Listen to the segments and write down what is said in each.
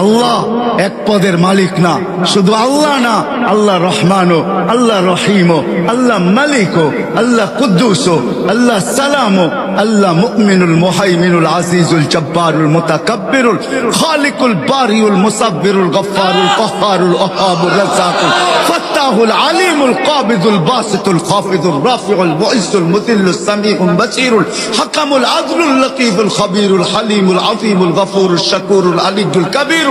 আল্লাহ এক পদের মালিক না, শুধু আল্লাহ না, আল্লাহ রহমানও, আল্লাহ রহিমও, আল্লাহ মালিকও, আল্লাহ কুদ্দুসও, আল্লাহ সালামও, আল্লাহ মুমিনুল মুহাইমিনুল আজিজুল জব্বারুল মুতাকাব্বিরুল খালিকুল বারিউল মুসাব্বিরুল গফফারুল কহ্হারুল ওহাবুর রাজ্জাকুল ফাত্তাহুল আলিমুল কাবিদুল বাসিতুল খাফিদুর রাফিউল মুইজ্জুল মুদিল্লুস সামিউল বাসীরুল হাকামুল আদলুল লতীফুল খবীরুল হালিমুল আযীমুল গফুরুশ শাকুরুল আলিয়্যুল কাবীর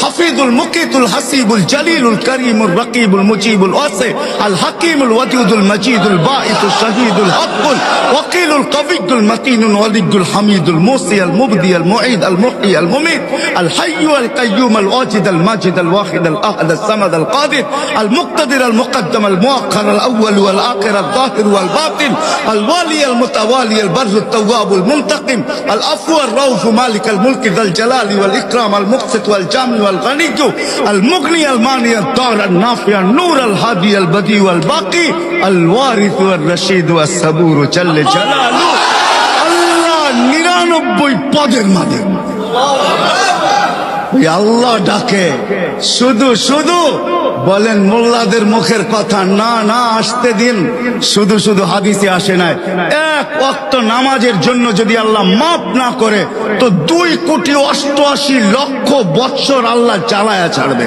حفيظ المقيت الحسيب الجليل الكريم الرقيب المجيب الواسع الحكيم الودود المجيد الباعث الشهيد الحق الوكيل القوي المتين الولي الحميد الموصي المبدي المعيد المحيي المميت الحي القيوم الواجد الماجد الواحد الاحد الصمد القادر المقتدر المقدم المؤخر الاول والاخر الظاهر والباطن الوالي المتوالي البر التواب المنتقم العفو الرؤوف مالك الملك ذا الجلال والاكرام المقسط والجامع والغني المغني المانع الضار النافع النور الهادي البديع والباقي الوارث والرشيد والصبور جل جلاله الله 99 পদের মালিক আল্লাহ ডাকে শুধু শুধু বলেন মোল্লাদের মুখের কথা না না আসতে দিন শুধু শুধু হাদিসে আসে নাই এক ওয়াক্ত নামাজের জন্য যদি আল্লাহ মাফ না করে তো 2 কোটি 88 লক্ষ বৎসর আল্লাহ জ্বালায়া ছাড়বে